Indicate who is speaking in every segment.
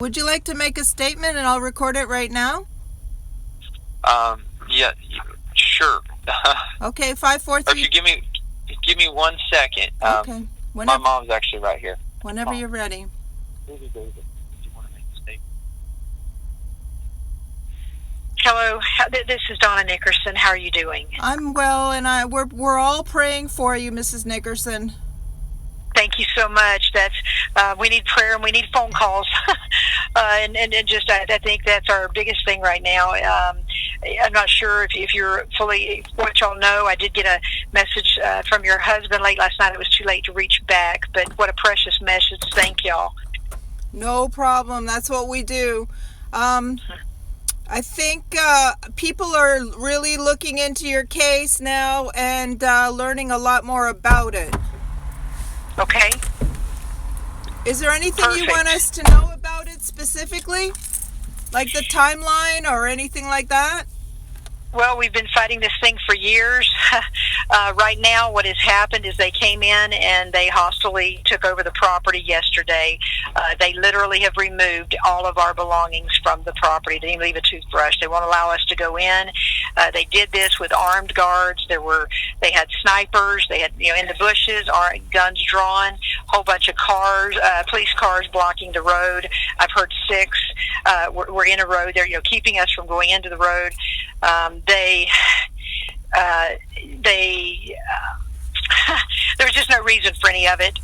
Speaker 1: Would you like to make a statement and I'll record it right now?
Speaker 2: Yeah, sure.
Speaker 1: Okay, 543.
Speaker 2: Or if you give me 1 second.
Speaker 1: Okay.
Speaker 2: My mom's actually right here.
Speaker 1: Whenever you're ready.
Speaker 2: David, do you want to make a statement?
Speaker 3: Hello, this is Donna Nickerson. How are you doing?
Speaker 1: I'm well, and we're all praying for you, Mrs. Nickerson.
Speaker 3: Thank you so much. We need prayer and we need phone calls, and just I think that's our biggest thing right now. I'm not sure if you're fully what y'all know. I did get a message from your husband late last night. It was too late to reach back, but what a precious message. Thank y'all.
Speaker 1: No problem. That's what we do. I think people are really looking into your case now and learning a lot more about it.
Speaker 3: Okay.
Speaker 1: Is there anything
Speaker 3: Perfect.
Speaker 1: you want us to know about it specifically? Like the timeline or anything like that?
Speaker 3: Well, we've been fighting this thing for years. Right now, what has happened is they came in and they hostily took over the property yesterday. They literally have removed all of our belongings from the property. They didn't leave a toothbrush. They won't allow us to go in. They did this with armed guards. They had snipers. They had, in the bushes, guns drawn. Whole bunch of cars, police cars blocking the road. I've heard 6 were in a road. They're keeping us from going into the road. There was just no reason for any of it.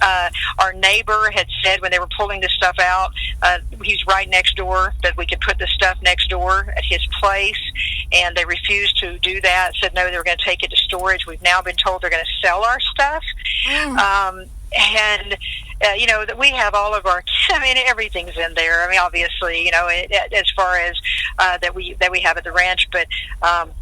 Speaker 3: Our neighbor had said when they were pulling this stuff out, he's right next door, that we could put the stuff next door at his place, and they refused to do that, said no, they were going to take it to storage. We've now been told they're going to sell our stuff. And that we have all of our, everything's in there. Obviously, as far as that we have at the ranch, but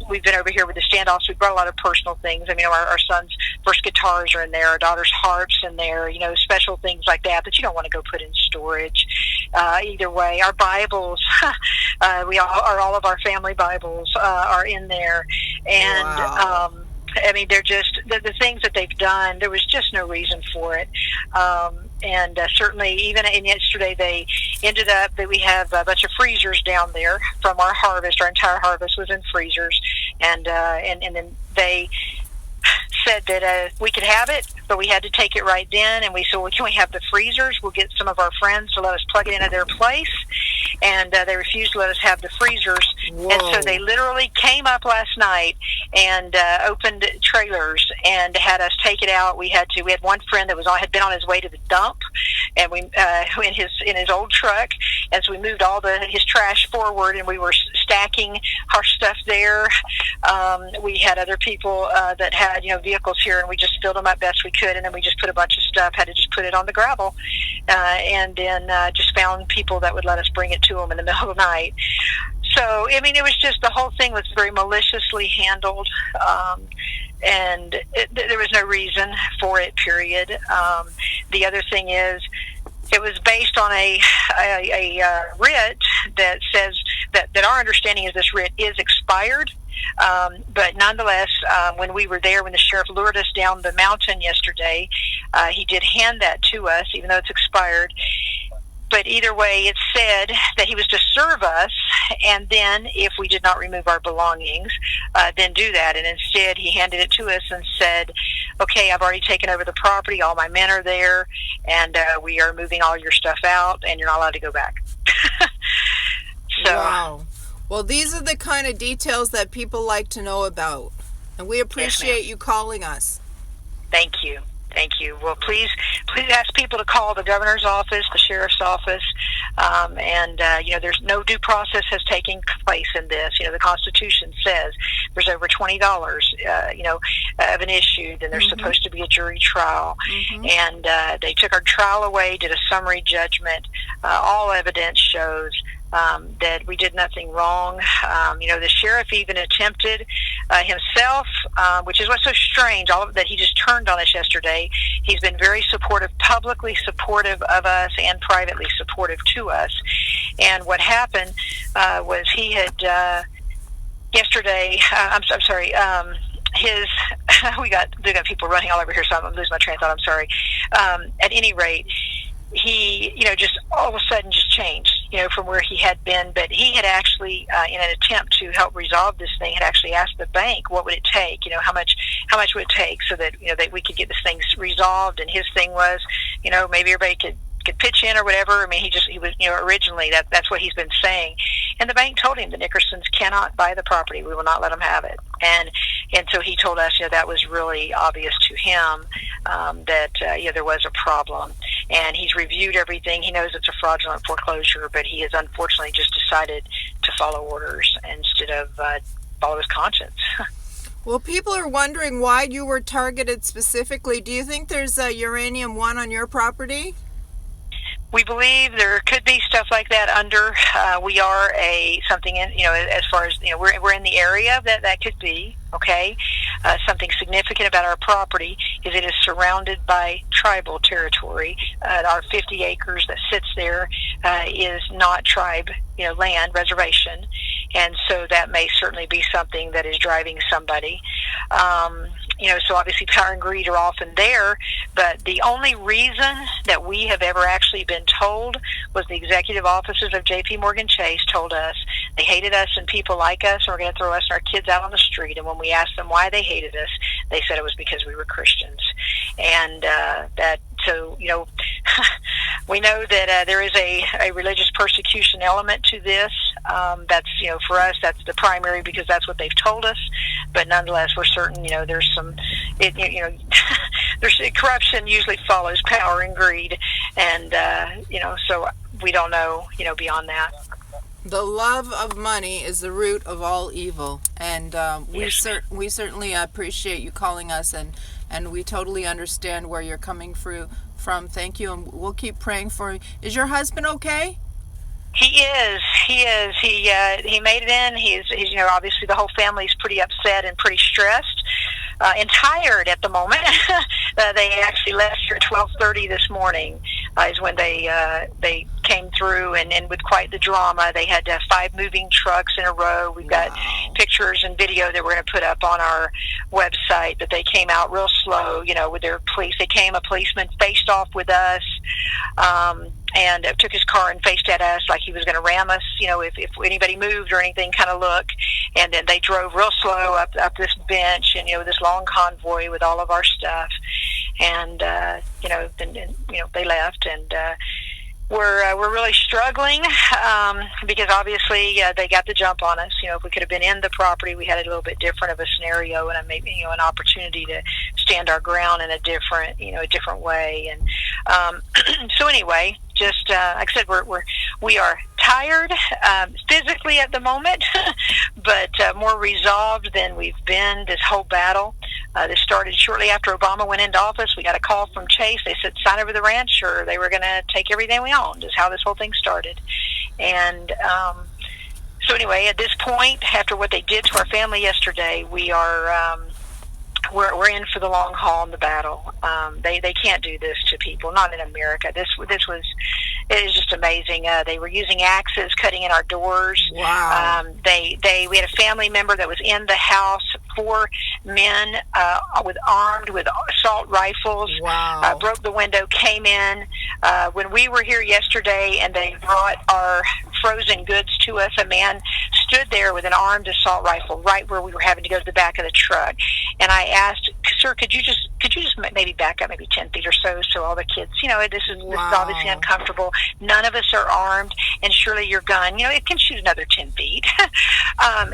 Speaker 3: we've been over here with the standoffs. We brought a lot of personal things. Our son's first guitars are in there, our daughter's harps in there, special things like that you don't want to go put in storage. Either way, our Bibles, all of our family Bibles are in there, and
Speaker 1: wow.
Speaker 3: They're just the things that they've done. There was just no reason for it, and certainly even in yesterday they ended up that we have a bunch of freezers down there from our harvest. Our entire harvest was in freezers, and then they said that we could have it, but we had to take it right then. And we said, well, can we have the freezers? We'll get some of our friends to let us plug it into their place. And they refused to let us have the freezers.
Speaker 1: Whoa.
Speaker 3: And so they literally came up last night and opened trailers and had us take it out. We had one friend that had been on his way to the dump, and we in his old truck. And so we moved all his trash forward, and we were stacking our stuff there. We had other people that had vehicles here, and we just filled them up best we could, and then we just put a bunch of stuff, had to just put it on the gravel, and then just found people that would let us bring it to them in the middle of the night. So it was just, the whole thing was very maliciously handled, and there was no reason for it, period. The other thing is, it was based on a writ that says that our understanding is this writ is expired. But nonetheless, when we were there, when the sheriff lured us down the mountain yesterday, he did hand that to us, even though it's expired. But either way, it said that he was to serve us, and then if we did not remove our belongings, then do that. And instead, he handed it to us and said, okay, I've already taken over the property, all my men are there, and we are moving all your stuff out, and you're not allowed to go back.
Speaker 1: Wow. Well, these are the kind of details that people like to know about, and we appreciate you calling us.
Speaker 3: Thank you. Thank you. Well, please ask people to call the governor's office, the sheriff's office, and there's no due process has taken place in this. The Constitution says there's over $20, of an issue, then there's supposed to be a jury trial, and they took our trial away, did a summary judgment. All evidence shows that we did nothing wrong. The sheriff even attempted himself, which is what's so strange, that he just turned on us yesterday. He's been very supportive, publicly supportive of us and privately supportive to us. And what happened was he had yesterday. I'm sorry. We got people running all over here, so I'm losing my train of thought. I'm sorry. At any rate, he, just all of a sudden just changed. from where he had been. But he had actually, in an attempt to help resolve this thing, had actually asked the bank what would it take, how much would it take so that, that we could get this thing resolved. And his thing was, maybe everybody could pitch in or whatever. I mean, he was, originally that's what he's been saying. And the bank told him the Nickersons cannot buy the property. We will not let them have it. And so he told us, that was really obvious to him, that, there was a problem. And he's reviewed everything. He knows it's a fraudulent foreclosure, but he has unfortunately just decided to follow orders instead of follow his conscience.
Speaker 1: Well, people are wondering why you were targeted specifically. Do you think there's uranium-1 on your property?
Speaker 3: We believe there could be stuff like that under. We are something in, as far as, we're in the area that could be, okay? Something significant about our property is it is surrounded by tribal territory. Our 50 acres that sits there is not tribe, land, reservation. And so that may certainly be something that is driving somebody. So obviously power and greed are often there, but the only reason that we have ever actually been told was the executive officers of J.P. Morgan Chase told us they hated us and people like us and were going to throw us and our kids out on the street. And when we asked them why they hated us, they said it was because we were Christians. And so, we know that there is a religious persecution element to this. That's, for us, that's the primary because that's what they've told us. But nonetheless, we're certain, there's some, there's corruption usually follows power and greed. And, so we don't know, beyond that.
Speaker 1: The love of money is the root of all evil. And we certainly appreciate you calling us, and we totally understand where you're coming from. Thank you, and we'll keep praying for you. Is your husband okay?
Speaker 3: He is. He made it in. He's obviously the whole family's pretty upset and pretty stressed and tired at the moment. They actually left here at 12:30 this morning. Is when they came through, and with quite the drama. They had 5 moving trucks in a row. We've got pictures and video that we're going to put up on our website. That they came out real slow, with their police. A policeman faced off with us, and took his car and faced at us like he was going to ram us. If anybody moved or anything, kind of look. And then they drove real slow up this bench, and this long convoy with all of our stuff. And then they left, and we're really struggling because obviously they got the jump on us. If we could have been in the property, we had a little bit different of a scenario and maybe an opportunity to stand our ground in a different way. And so anyway, just like I said, we are tired physically at the moment, but more resolved than we've been this whole battle. This started shortly after Obama went into office. We got a call from Chase. They said sign over the ranch or they were going to take everything we owned, is how this whole thing started. And so anyway, at this point, after what they did to our family yesterday, we are we're in for the long haul in the battle. They can't do this to people, not in America. It is just amazing. They were using axes, cutting in our doors.
Speaker 1: Wow.
Speaker 3: We had a family member that was in the house, 4 men armed with assault rifles.
Speaker 1: Wow.
Speaker 3: Broke the window, came in. When we were here yesterday and they brought our frozen goods to us, a man stood there with an armed assault rifle right where we were having to go to the back of the truck. And I asked, sir, could you just maybe back up maybe 10 feet or so all the kids, this is obviously uncomfortable. None of us are armed, and surely your gun, it can shoot another 10 feet.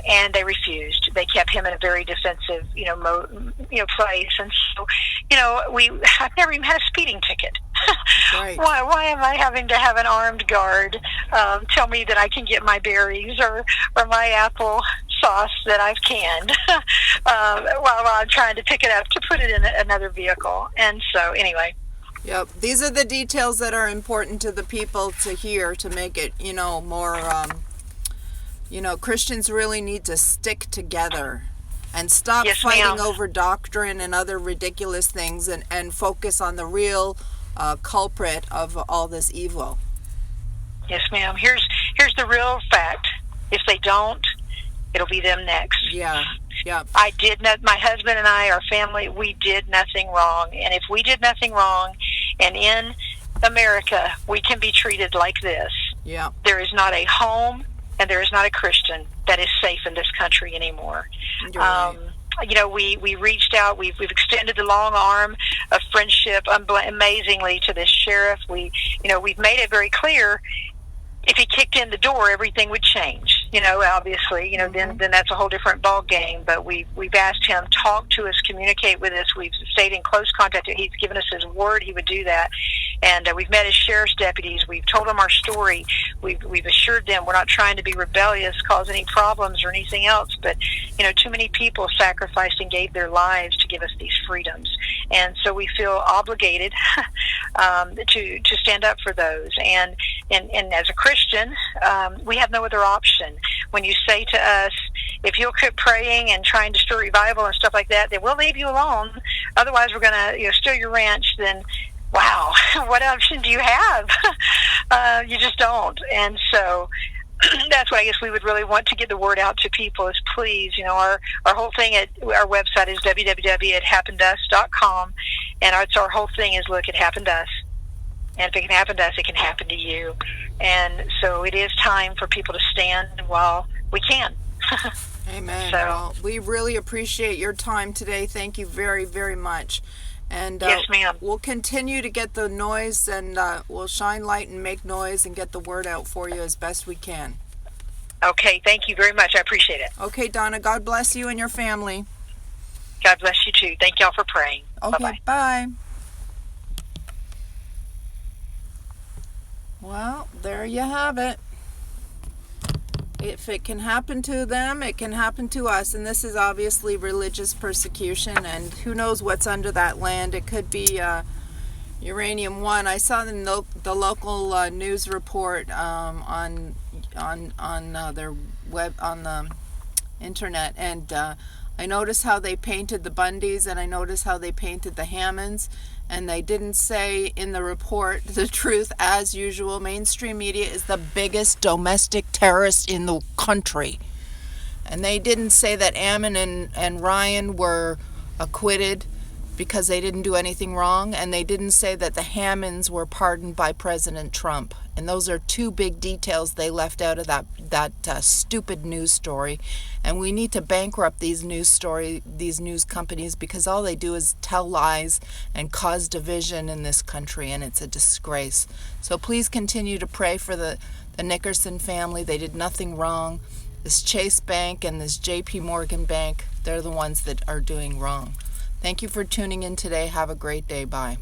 Speaker 3: And they refused. They kept him in a very defensive, place. And so, I've never even had a speeding ticket.
Speaker 1: Right.
Speaker 3: Why am I having to have an armed guard tell me that I can get my berries or my apple sauce that I've canned while I'm trying to pick it up to put it in another vehicle? And so anyway.
Speaker 1: Yep. These are the details that are important to the people to hear to make it, more, Christians really need to stick together and stop fighting over doctrine and other ridiculous things and focus on the real culprit of all this evil.
Speaker 3: Yes, ma'am. Here's the real fact. If they don't, it'll be them next.
Speaker 1: Yeah. Yeah.
Speaker 3: My husband and I, our family, we did nothing wrong. And if we did nothing wrong, and in America we can be treated like this,
Speaker 1: Yeah.
Speaker 3: There is not a home and there is not a Christian that is safe in this country anymore.
Speaker 1: You're right.
Speaker 3: We reached out. We've extended the long arm of friendship amazingly to this sheriff. We've made it very clear, if he kicked in the door, everything would change. Obviously, then that's a whole different ball game. But we've asked him, talk to us, communicate with us. We've stayed in close contact. He's given us his word he would do that. And we've met his sheriff's deputies. We've told them our story. We've assured them we're not trying to be rebellious, cause any problems or anything else. But too many people sacrificed and gave their lives to give us these freedoms. And so we feel obligated to stand up for those. And as a Christian, we have no other option. When you say to us, if you'll quit praying and trying to stir revival and stuff like that, then we'll leave you alone. Otherwise, we're going to steal your ranch. Then, wow, what option do you have? You just don't. And so that's what I guess we would really want to get the word out to people is please, our whole thing at our website is www.ithappenedus.com. And our whole thing is, look, it happened to us. And if it can happen to us, it can happen to you. And so it is time for people to stand while we can.
Speaker 1: Amen.
Speaker 3: So,
Speaker 1: well, we really appreciate your time today. Thank you very, very much. And
Speaker 3: yes, ma'am.
Speaker 1: We'll continue to get the noise, and we'll shine light and make noise and get the word out for you as best we can.
Speaker 3: Okay, thank you very much. I appreciate it.
Speaker 1: Okay, Donna, God bless you and your family.
Speaker 3: God bless you too. Thank y'all for praying.
Speaker 1: Okay,
Speaker 3: Bye-bye.
Speaker 1: bye. Well, there you have it. If it can happen to them, it can happen to us. And this is obviously religious persecution, and who knows what's under that land. It could be uranium one. I saw the local news report on their web, on the internet, and I noticed how they painted the Bundys, and I noticed how they painted the Hammonds. And they didn't say in the report the truth, as usual. Mainstream media is the biggest domestic terrorist in the country. And they didn't say that Ammon and Ryan were acquitted because they didn't do anything wrong. And they didn't say that the Hammonds were pardoned by President Trump. And those are two big details they left out of that stupid news story. And we need to bankrupt these news companies, because all they do is tell lies and cause division in this country, and it's a disgrace. So please continue to pray for the Nickerson family. They did nothing wrong. This Chase Bank and this JP Morgan Bank, they're the ones that are doing wrong. Thank you for tuning in today. Have a great day. Bye.